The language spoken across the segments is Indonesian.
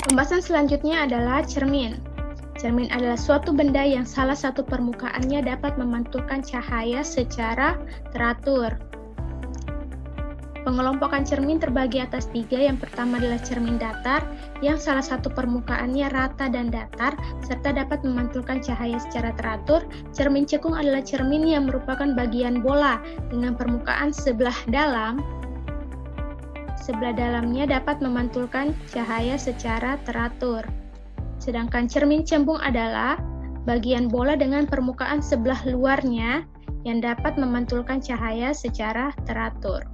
Pembahasan selanjutnya adalah cermin. Cermin adalah suatu benda yang salah satu permukaannya dapat memantulkan cahaya secara teratur. Pengelompokan cermin terbagi atas 3. Yang pertama adalah cermin datar, yang salah satu permukaannya rata dan datar, serta dapat memantulkan cahaya secara teratur. Cermin cekung adalah cermin yang merupakan bagian bola dengan permukaan sebelah dalamnya dapat memantulkan cahaya secara teratur. Sedangkan cermin cembung adalah bagian bola dengan permukaan sebelah luarnya yang dapat memantulkan cahaya secara teratur.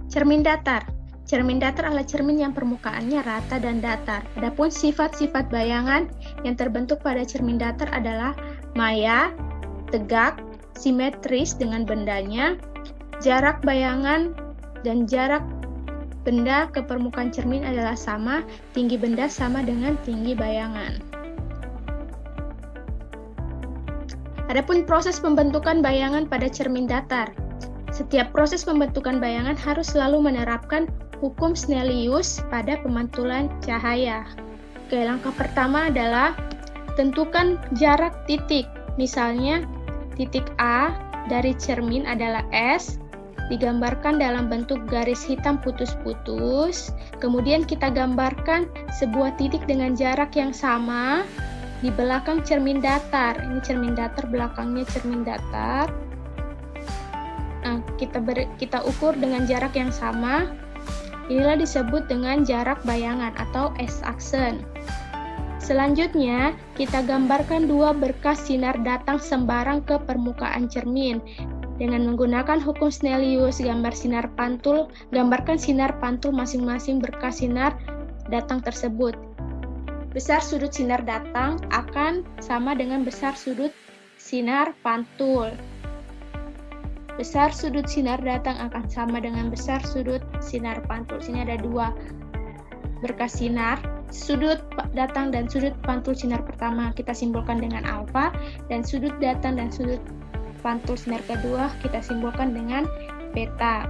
Cermin datar. Cermin datar adalah cermin yang permukaannya rata dan datar. Adapun sifat-sifat bayangan yang terbentuk pada cermin datar adalah maya, tegak, simetris dengan bendanya, jarak bayangan dan jarak benda ke permukaan cermin adalah sama, tinggi benda sama dengan tinggi bayangan. Adapun proses pembentukan bayangan pada cermin datar. Setiap proses pembentukan bayangan harus selalu menerapkan hukum Snellius pada pemantulan cahaya. Oke, langkah pertama adalah tentukan jarak titik. Misalnya, titik A dari cermin adalah S, digambarkan dalam bentuk garis hitam putus-putus. Kemudian kita gambarkan sebuah titik dengan jarak yang sama di belakang cermin datar. Ini cermin datar, belakangnya cermin datar. Nah, kita ukur dengan jarak yang sama. Inilah disebut dengan jarak bayangan atau S-aksen. Selanjutnya, kita gambarkan 2 berkas sinar datang sembarang ke permukaan cermin. Dengan menggunakan hukum Snellius, gambarkan sinar pantul masing-masing berkas sinar datang tersebut. Besar sudut sinar datang akan sama dengan besar sudut sinar pantul. Besar sudut sinar datang akan sama dengan besar sudut sinar pantul. Sini ada 2 berkas sinar. Sudut datang dan sudut pantul sinar pertama kita simbolkan dengan alfa, dan sudut datang dan sudut pantul sinar kedua kita simbolkan dengan beta.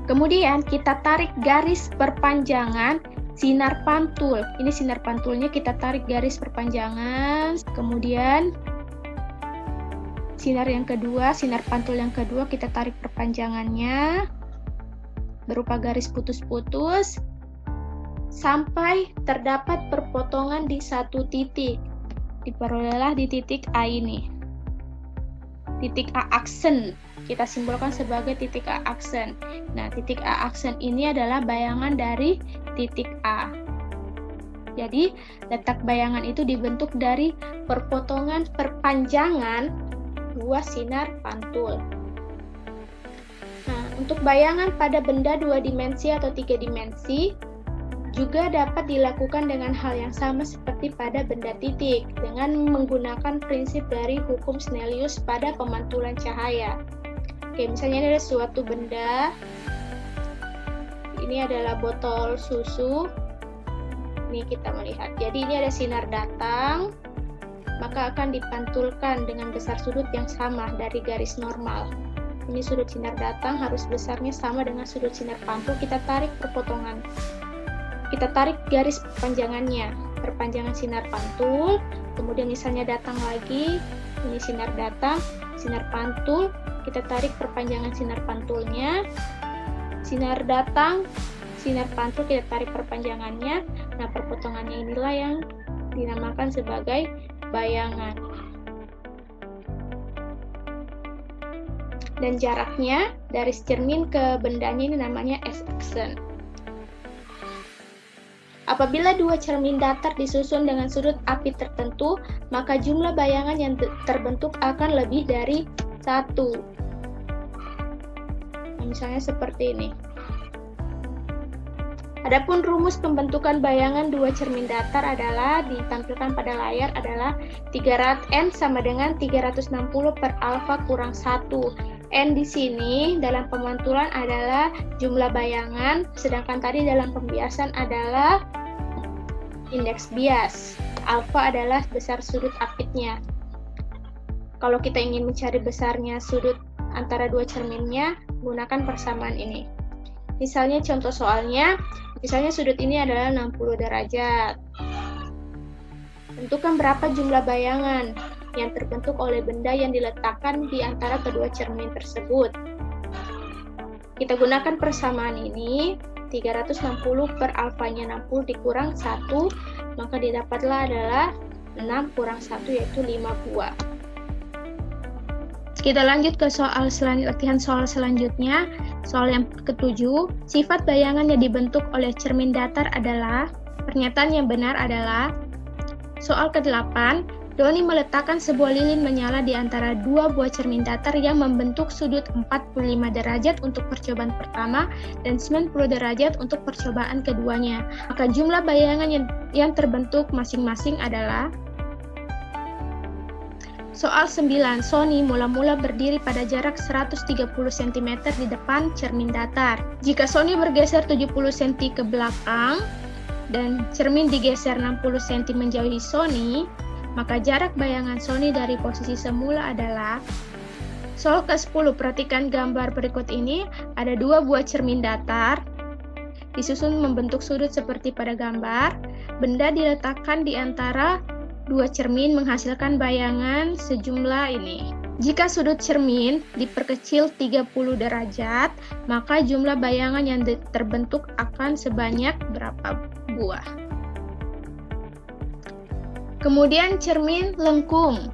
Kemudian kita tarik garis perpanjangan sinar pantul. Ini sinar pantulnya, kita tarik garis perpanjangan. Kemudian sinar pantul yang kedua kita tarik perpanjangannya berupa garis putus-putus sampai terdapat perpotongan di satu titik. Diperolehlah di titik A ini. Titik A aksen kita simbolkan sebagai titik A aksen. Nah, titik A aksen ini adalah bayangan dari titik A. Jadi, letak bayangan itu dibentuk dari perpotongan perpanjangan 2 sinar pantul. Nah, untuk bayangan pada benda 2 dimensi atau 3 dimensi juga dapat dilakukan dengan hal yang sama seperti pada benda titik, dengan menggunakan prinsip dari hukum Snellius pada pemantulan cahaya. Oke, misalnya ini ada suatu benda. Ini adalah botol susu. Ini kita melihat. Jadi ini ada sinar datang, maka akan dipantulkan dengan besar sudut yang sama dari garis normal. Ini sudut sinar datang harus besarnya sama dengan sudut sinar pantul. Kita tarik perpotongan. Kita tarik garis perpanjangannya, perpanjangan sinar pantul. Kemudian misalnya datang lagi, ini sinar datang, sinar pantul. Kita tarik perpanjangan sinar pantulnya. Sinar datang, sinar pantul kita tarik perpanjangannya. Nah, perpotongannya inilah yang dinamakan sebagai bayangan. Dan jaraknya dari cermin ke bendanya ini namanya S-aksen. Apabila 2 cermin datar disusun dengan sudut api tertentu, maka jumlah bayangan yang terbentuk akan lebih dari 1. Nah, misalnya seperti ini. Adapun rumus pembentukan bayangan 2 cermin datar adalah ditampilkan pada layar adalah N sama dengan 360 per alfa kurang 1. N di sini dalam pemantulan adalah jumlah bayangan, sedangkan tadi dalam pembiasan adalah indeks bias. Alfa adalah besar sudut apitnya. Kalau kita ingin mencari besarnya sudut antara 2 cerminnya, gunakan persamaan ini. Misalnya contoh soalnya, Misalnya sudut ini adalah 60 derajat. Tentukan berapa jumlah bayangan yang terbentuk oleh benda yang diletakkan di antara kedua cermin tersebut. Kita gunakan persamaan ini, 360 per alfanya 60 dikurang 1, maka didapatlah adalah 6 kurang 1, yaitu 5 buah. Kita lanjut ke latihan soal selanjutnya. Soal yang ke-7, sifat bayangan yang dibentuk oleh cermin datar adalah, pernyataan yang benar adalah, soal ke-8, Doni meletakkan sebuah lilin menyala di antara dua buah cermin datar yang membentuk sudut 45 derajat untuk percobaan pertama dan 90 derajat untuk percobaan keduanya. Maka jumlah bayangan yang terbentuk masing-masing adalah. Soal 9, Sony mula-mula berdiri pada jarak 130 cm di depan cermin datar. Jika Sony bergeser 70 cm ke belakang dan cermin digeser 60 cm menjauhi Sony, maka jarak bayangan Sony dari posisi semula adalah. Soal ke-10, perhatikan gambar berikut ini. Ada dua buah cermin datar disusun membentuk sudut seperti pada gambar. Benda diletakkan di antara dua cermin menghasilkan bayangan sejumlah ini. Jika sudut cermin diperkecil 30 derajat, maka jumlah bayangan yang terbentuk akan sebanyak berapa buah. Kemudian cermin lengkung.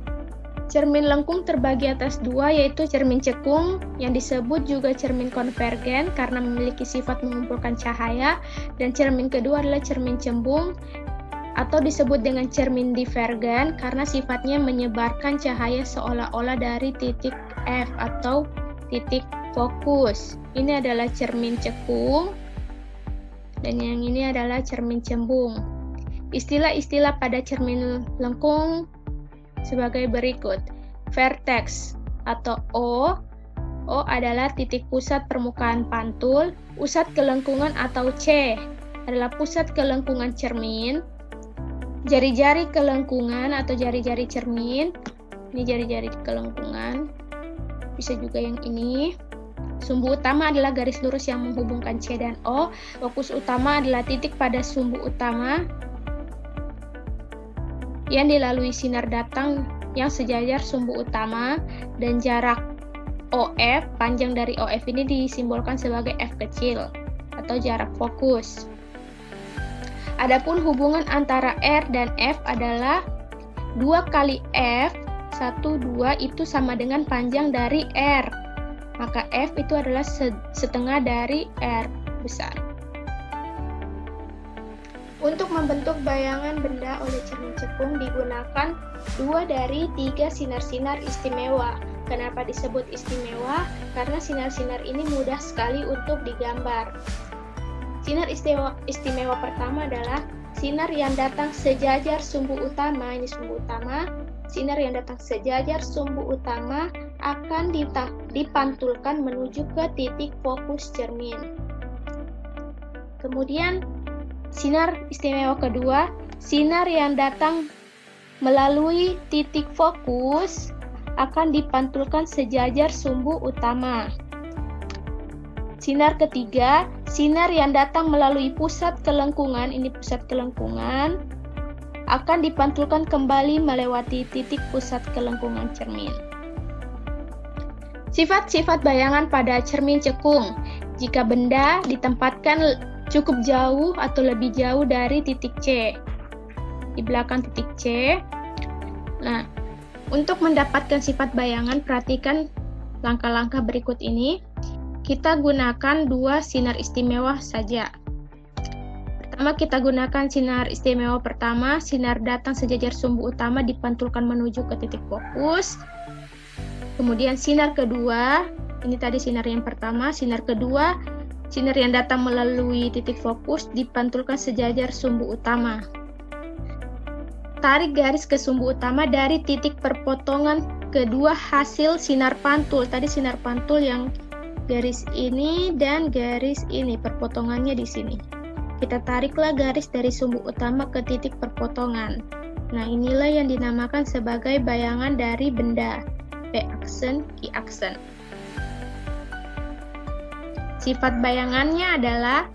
Cermin lengkung terbagi atas dua, yaitu cermin cekung yang disebut juga cermin konvergen karena memiliki sifat mengumpulkan cahaya, dan cermin kedua adalah cermin cembung atau disebut dengan cermin divergen karena sifatnya menyebarkan cahaya seolah-olah dari titik F atau titik fokus. Ini adalah cermin cekung dan yang ini adalah cermin cembung. Istilah-istilah pada cermin lengkung sebagai berikut. Vertex atau O adalah titik pusat permukaan pantul. Pusat kelengkungan atau C adalah pusat kelengkungan cermin. Jari-jari kelengkungan atau jari-jari cermin, ini jari-jari kelengkungan, bisa juga yang ini. Sumbu utama adalah garis lurus yang menghubungkan C dan O. Fokus utama adalah titik pada sumbu utama yang dilalui sinar datang yang sejajar sumbu utama, dan jarak OF, panjang dari OF ini disimbolkan sebagai F kecil atau jarak fokus. Adapun hubungan antara R dan F adalah 2 kali F, 1, 2 itu sama dengan panjang dari R. Maka F itu adalah setengah dari R besar. Untuk membentuk bayangan benda oleh cermin cekung digunakan 2 dari 3 sinar-sinar istimewa. Kenapa disebut istimewa? Karena sinar-sinar ini mudah sekali untuk digambar. Sinar istimewa pertama adalah sinar yang datang sejajar sumbu utama. Ini sumbu utama. Sinar yang datang sejajar sumbu utama akan dipantulkan menuju ke titik fokus cermin. Kemudian sinar istimewa kedua, sinar yang datang melalui titik fokus akan dipantulkan sejajar sumbu utama. Sinar ketiga, sinar yang datang melalui pusat kelengkungan, ini pusat kelengkungan, akan dipantulkan kembali melewati titik pusat kelengkungan cermin. Sifat-sifat bayangan pada cermin cekung. Jika benda ditempatkan cukup jauh atau lebih jauh dari titik C, di belakang titik C. Nah, untuk mendapatkan sifat bayangan, perhatikan langkah-langkah berikut ini. Kita gunakan 2 sinar istimewa saja. Pertama, kita gunakan sinar istimewa pertama, sinar datang sejajar sumbu utama dipantulkan menuju ke titik fokus. Kemudian sinar kedua, ini tadi sinar yang pertama, sinar kedua, sinar yang datang melalui titik fokus dipantulkan sejajar sumbu utama. Tarik garis ke sumbu utama dari titik perpotongan kedua hasil sinar pantul. Tadi sinar pantul yang garis ini dan garis ini, perpotongannya di sini. Kita tariklah garis dari sumbu utama ke titik perpotongan. Nah, inilah yang dinamakan sebagai bayangan dari benda. P aksen, Q aksen. Sifat bayangannya adalah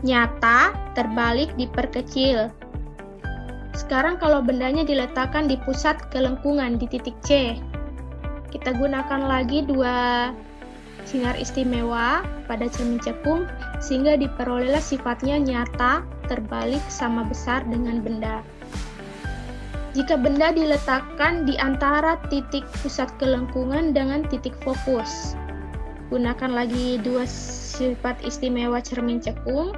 nyata, terbalik, diperkecil. Sekarang kalau bendanya diletakkan di pusat kelengkungan di titik C, kita gunakan lagi dua sinar istimewa pada cermin cekung sehingga diperolehlah sifatnya nyata, terbalik, sama besar dengan benda. Jika benda diletakkan di antara titik pusat kelengkungan dengan titik fokus, gunakan lagi dua sifat istimewa cermin cekung,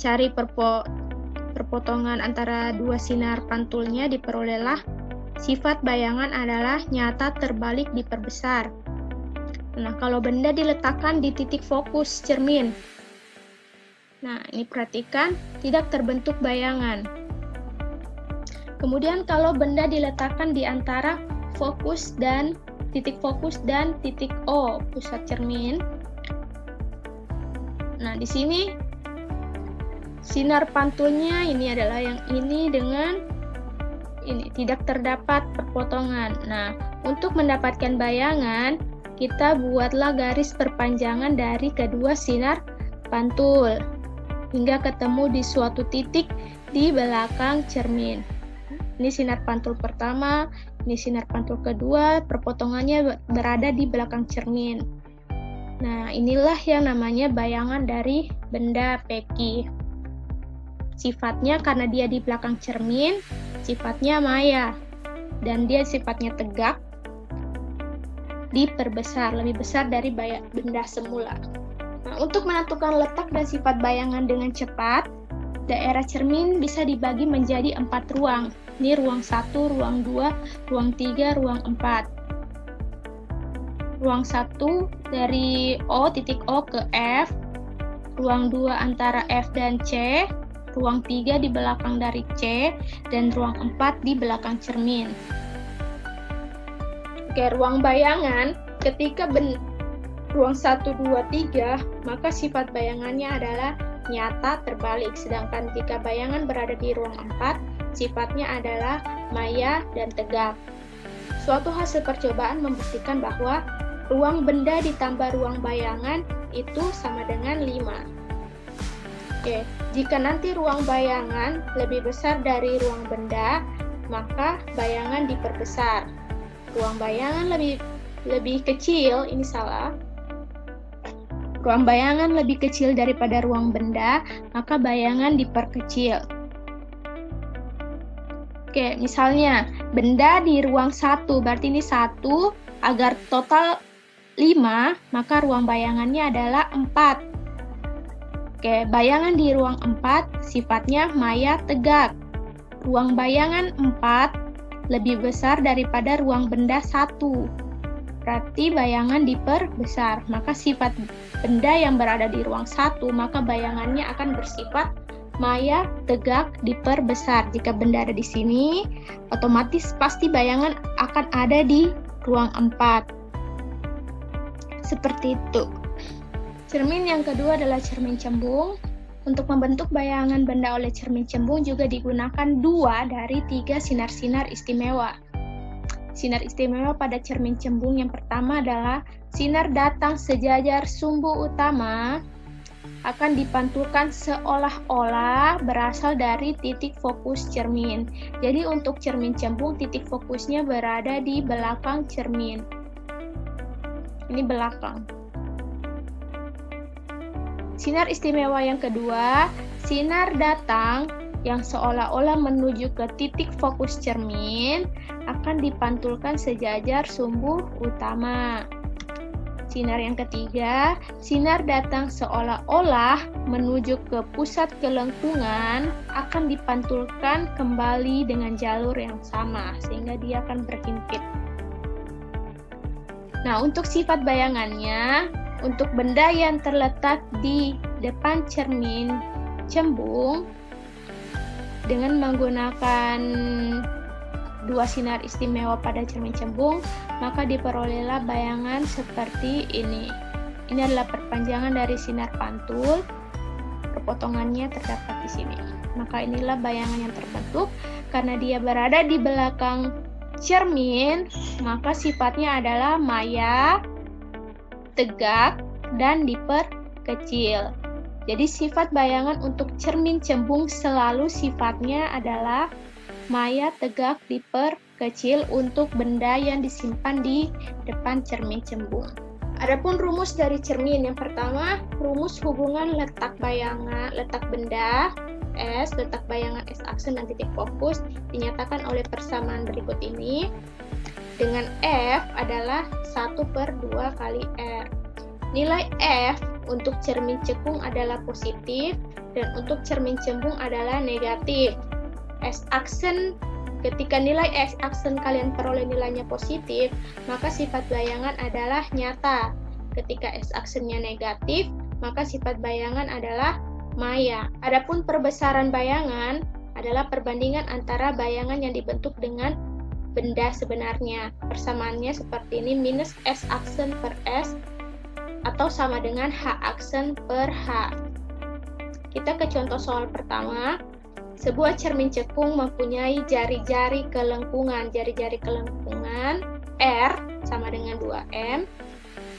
cari perpotongan antara dua sinar pantulnya, diperolehlah sifat bayangan adalah nyata, terbalik, diperbesar. Nah, kalau benda diletakkan di titik fokus cermin, nah ini perhatikan tidak terbentuk bayangan. Kemudian kalau benda diletakkan di antara titik fokus dan titik O pusat cermin, nah di sini sinar pantulnya ini adalah yang ini dengan ini tidak terdapat perpotongan. Nah, untuk mendapatkan bayangan, kita buatlah garis perpanjangan dari kedua sinar pantul hingga ketemu di suatu titik di belakang cermin. Ini sinar pantul pertama, ini sinar pantul kedua, perpotongannya berada di belakang cermin. Nah, inilah yang namanya bayangan dari benda peki. Sifatnya karena dia di belakang cermin, sifatnya maya, dan dia sifatnya tegak, diperbesar, lebih besar dari benda semula. Nah, untuk menentukan letak dan sifat bayangan dengan cepat, daerah cermin bisa dibagi menjadi 4 ruang. Ini ruang 1, ruang 2, ruang 3, ruang 4. Ruang 1 dari titik O ke F, ruang 2 antara F dan C, ruang 3 di belakang dari C, dan ruang 4 di belakang cermin. Oke, ruang bayangan, ketika ruang 1, 2, 3, maka sifat bayangannya adalah nyata, terbalik. Sedangkan jika bayangan berada di ruang 4, sifatnya adalah maya dan tegak. Suatu hasil percobaan membuktikan bahwa ruang benda ditambah ruang bayangan itu sama dengan 5. Oke, jika nanti ruang bayangan lebih besar dari ruang benda, maka bayangan diperbesar. Ruang bayangan lebih kecil, ini salah. Ruang bayangan lebih kecil daripada ruang benda, maka bayangan diperkecil. Oke, misalnya benda di ruang 1, berarti ini 1, agar total 5, maka ruang bayangannya adalah 4. Oke, bayangan di ruang 4 sifatnya maya, tegak. Ruang bayangan 4 lebih besar daripada ruang benda 1. Berarti bayangan diperbesar. Maka sifat benda yang berada di ruang 1, maka bayangannya akan bersifat maya, tegak, diperbesar. Jika benda ada di sini, otomatis pasti bayangan akan ada di ruang 4. Seperti itu. Cermin yang kedua adalah cermin cembung. Untuk membentuk bayangan benda oleh cermin cembung juga digunakan 2 dari 3 sinar-sinar istimewa. Sinar istimewa pada cermin cembung yang pertama adalah sinar datang sejajar sumbu utama akan dipantulkan seolah-olah berasal dari titik fokus cermin. Jadi untuk cermin cembung, titik fokusnya berada di belakang cermin. Ini belakang. Sinar istimewa yang kedua, sinar datang yang seolah-olah menuju ke titik fokus cermin akan dipantulkan sejajar sumbu utama. Sinar yang ketiga, sinar datang seolah-olah menuju ke pusat kelengkungan akan dipantulkan kembali dengan jalur yang sama, sehingga dia akan berhimpit. Nah, untuk sifat bayangannya, untuk benda yang terletak di depan cermin cembung dengan menggunakan 2 sinar istimewa pada cermin cembung, maka diperolehlah bayangan seperti ini. Ini adalah perpanjangan dari sinar pantul, perpotongannya terdapat di sini. Maka inilah bayangan yang terbentuk. Karena dia berada di belakang cermin, maka sifatnya adalah maya, tegak, dan diperkecil. Jadi sifat bayangan untuk cermin cembung selalu sifatnya adalah maya, tegak, diperkecil untuk benda yang disimpan di depan cermin cembung. Adapun rumus dari cermin, yang pertama, rumus hubungan letak bayangan, letak benda, S, letak bayangan S aksen dan titik fokus, dinyatakan oleh persamaan berikut ini, dengan F adalah 1/2 kali R. Nilai F untuk cermin cekung adalah positif, dan untuk cermin cembung adalah negatif. S aksen, ketika nilai S aksen kalian peroleh nilainya positif, maka sifat bayangan adalah nyata. Ketika S aksennya negatif, maka sifat bayangan adalah maya. Adapun perbesaran bayangan adalah perbandingan antara bayangan yang dibentuk dengan benda sebenarnya. Persamaannya seperti ini, minus S aksen per S atau sama dengan H aksen per H. Kita ke contoh soal pertama. Sebuah cermin cekung mempunyai jari-jari kelengkungan. Jari-jari kelengkungan R sama dengan 2M.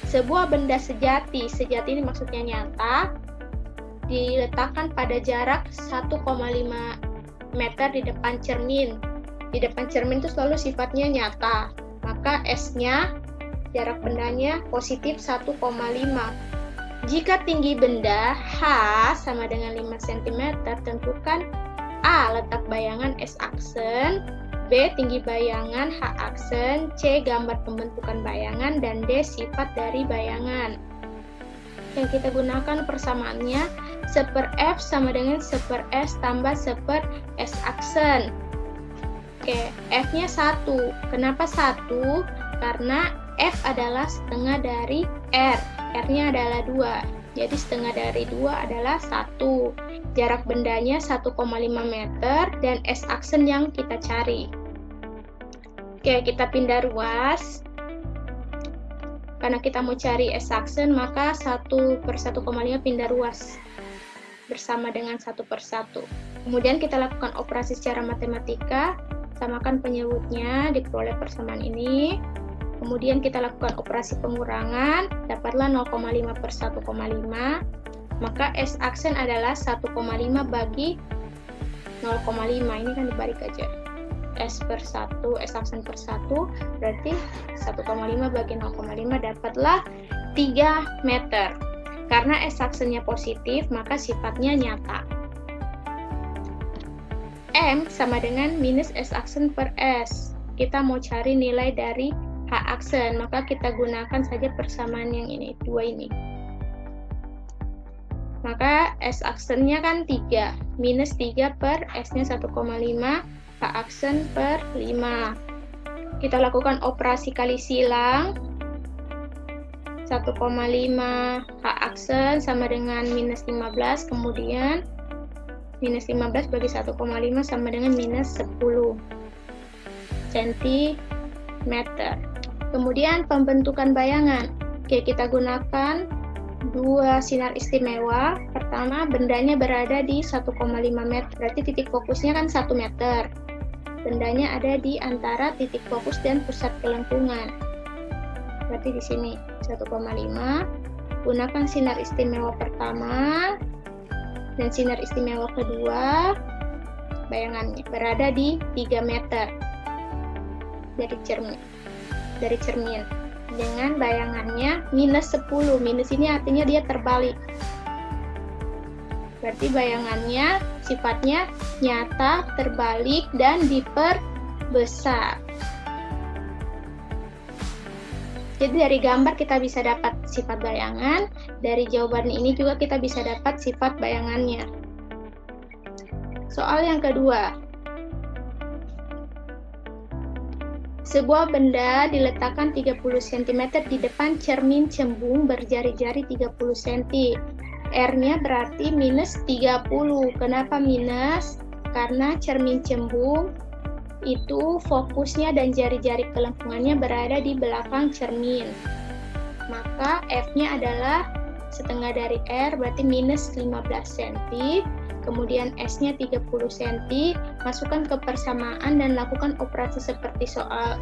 Sebuah benda sejati ini maksudnya nyata, diletakkan pada jarak 1,5 meter di depan cermin. Di depan cermin itu selalu sifatnya nyata. Maka S-nya, jarak bendanya positif 1,5. Jika tinggi benda H sama dengan 5 cm, tentukan A, letak bayangan S aksen, B, tinggi bayangan H aksen, C, gambar pembentukan bayangan, dan D, sifat dari bayangan. Yang kita gunakan persamaannya, 1/F sama dengan 1/S tambah 1/S aksen. Oke, F-nya 1. Kenapa 1? Karena F adalah setengah dari R. R-nya adalah 2. Jadi setengah dari 2 adalah 1. Jarak bendanya 1,5 meter dan S aksen yang kita cari. Oke, kita pindah ruas. Karena kita mau cari S aksen, maka 1/1,5 pindah ruas bersama dengan 1/1. Kemudian kita lakukan operasi secara matematika. Samakan penyebutnya, diperoleh persamaan ini. Kemudian kita lakukan operasi pengurangan, dapatlah 0,5/1,5. Maka S aksen adalah 1,5 bagi 0,5. Ini kan dibalik aja. S aksen per 1, berarti 1,5 bagi 0,5 dapatlah 3 meter. Karena S aksennya positif, maka sifatnya nyata. M sama dengan minus S aksen per S. Kita mau cari nilai dari H aksen, maka kita gunakan saja persamaan yang ini, 2 ini. Maka S aksennya kan 3, minus 3 per S-nya 1,5, H aksen per 5. Kita lakukan operasi kali silang. 1,5 H aksen sama dengan minus 15, kemudian minus 15 bagi 1,5 sama dengan minus 10 cm. Kemudian pembentukan bayangan. Oke, kita gunakan 2 sinar istimewa. Pertama, bendanya berada di 1,5 meter, berarti titik fokusnya kan 1 meter. Bendanya ada di antara titik fokus dan pusat kelengkungan. Berarti di sini 1,5. Gunakan sinar istimewa pertama dan sinar istimewa kedua. Bayangannya berada di 3 meter dari cermin. Dengan bayangannya minus 10. Minus ini artinya dia terbalik. Berarti bayangannya sifatnya nyata, terbalik, dan diperbesar. Jadi dari gambar kita bisa dapat sifat bayangan, dari jawaban ini juga kita bisa dapat sifat bayangannya. Soal yang kedua. Sebuah benda diletakkan 30 cm di depan cermin cembung berjari-jari 30 cm. R-nya berarti minus 30. Kenapa minus? Karena cermin cembung itu fokusnya dan jari-jari kelengkungannya berada di belakang cermin. Maka F-nya adalah setengah dari R, berarti minus 15 cm. Kemudian S-nya 30 cm. Masukkan ke persamaan dan lakukan operasi seperti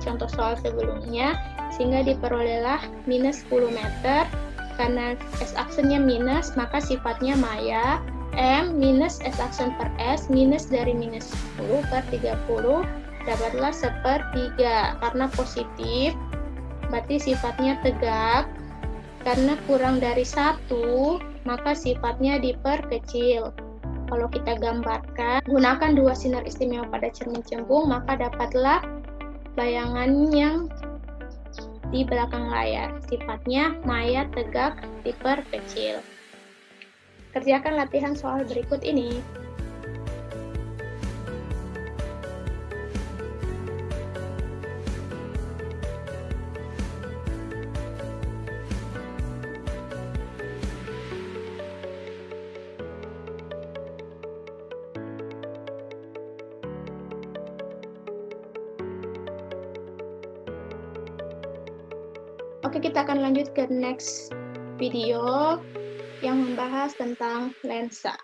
contoh soal sebelumnya, sehingga diperolehlah minus 10 meter. karena S-aksennya minus, maka sifatnya maya. M minus S-aksen per S, minus dari minus 10 per 30, dapatlah 1/3. Karena positif, berarti sifatnya tegak. Karena kurang dari 1, maka sifatnya diperkecil. Kalau kita gambarkan, gunakan 2 sinar istimewa pada cermin cembung, maka dapatlah bayangan yang di belakang layar. Sifatnya maya, tegak, diperkecil. Kerjakan latihan soal berikut ini. Oke, kita akan lanjut ke next video yang membahas tentang lensa.